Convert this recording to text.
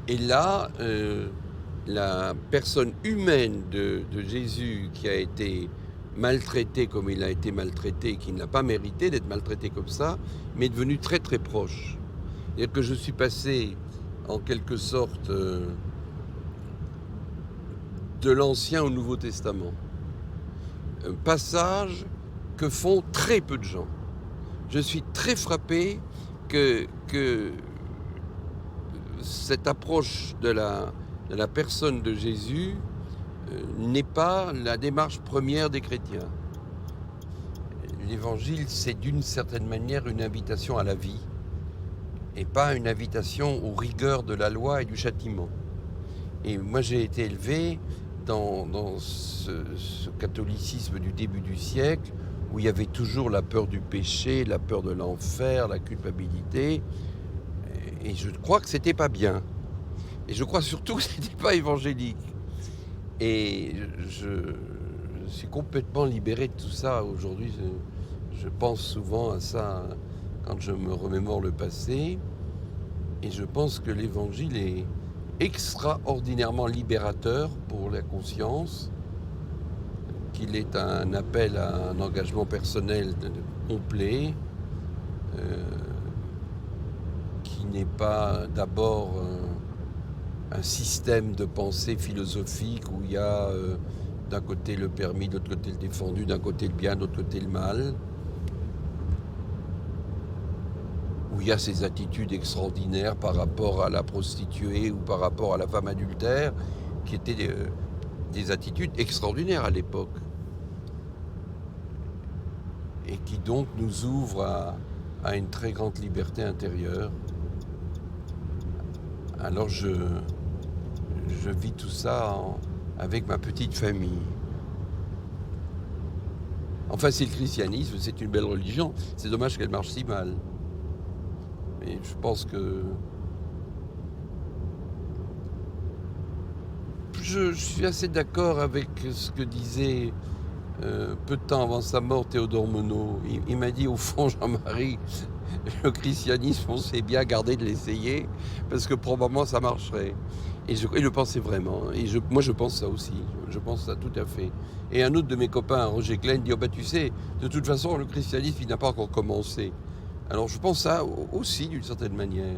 Et là, la personne humaine de Jésus qui a été maltraité comme il a été maltraité, qui n'a pas mérité d'être maltraité comme ça, m'est devenu très très proche. C'est-à-dire que je suis passé en quelque sorte de l'Ancien au Nouveau Testament. Un passage que font très peu de gens. Je suis très frappé que cette approche de la personne de Jésus n'est pas la démarche première des chrétiens. L'évangile, c'est d'une certaine manière une invitation à la vie et pas une invitation aux rigueurs de la loi et du châtiment. Et moi, j'ai été élevé dans ce catholicisme du début du siècle où il y avait toujours la peur du péché, la peur de l'enfer, la culpabilité. Et je crois que c'était pas bien. Et je crois surtout que c'était pas évangélique. Et je suis complètement libéré de tout ça. Aujourd'hui, je pense souvent à ça quand je me remémore le passé. Et je pense que l'évangile est extraordinairement libérateur pour la conscience, qu'il est un appel à un engagement personnel complet, qui n'est pas d'abord un système de pensée philosophique où il y a d'un côté le permis, de l'autre côté le défendu, d'un côté le bien, de l'autre côté le mal, où il y a ces attitudes extraordinaires par rapport à la prostituée ou par rapport à la femme adultère, qui étaient des attitudes extraordinaires à l'époque, et qui donc nous ouvrent à une très grande liberté intérieure. Alors je vis tout ça avec ma petite famille. Enfin, c'est le christianisme, c'est une belle religion. C'est dommage qu'elle marche si mal. Mais je pense que je suis assez d'accord avec ce que disait peu de temps avant sa mort Théodore Monod. Il m'a dit, au fond, Jean-Marie, le christianisme, on sait bien garder de l'essayer, parce que probablement ça marcherait. Et il le pensait vraiment. Et moi, je pense ça aussi. Je pense ça tout à fait. Et un autre de mes copains, Roger Klein, dit, oh, bah, tu sais, de toute façon, le christianisme, il n'a pas encore commencé. Alors je pense ça aussi d'une certaine manière.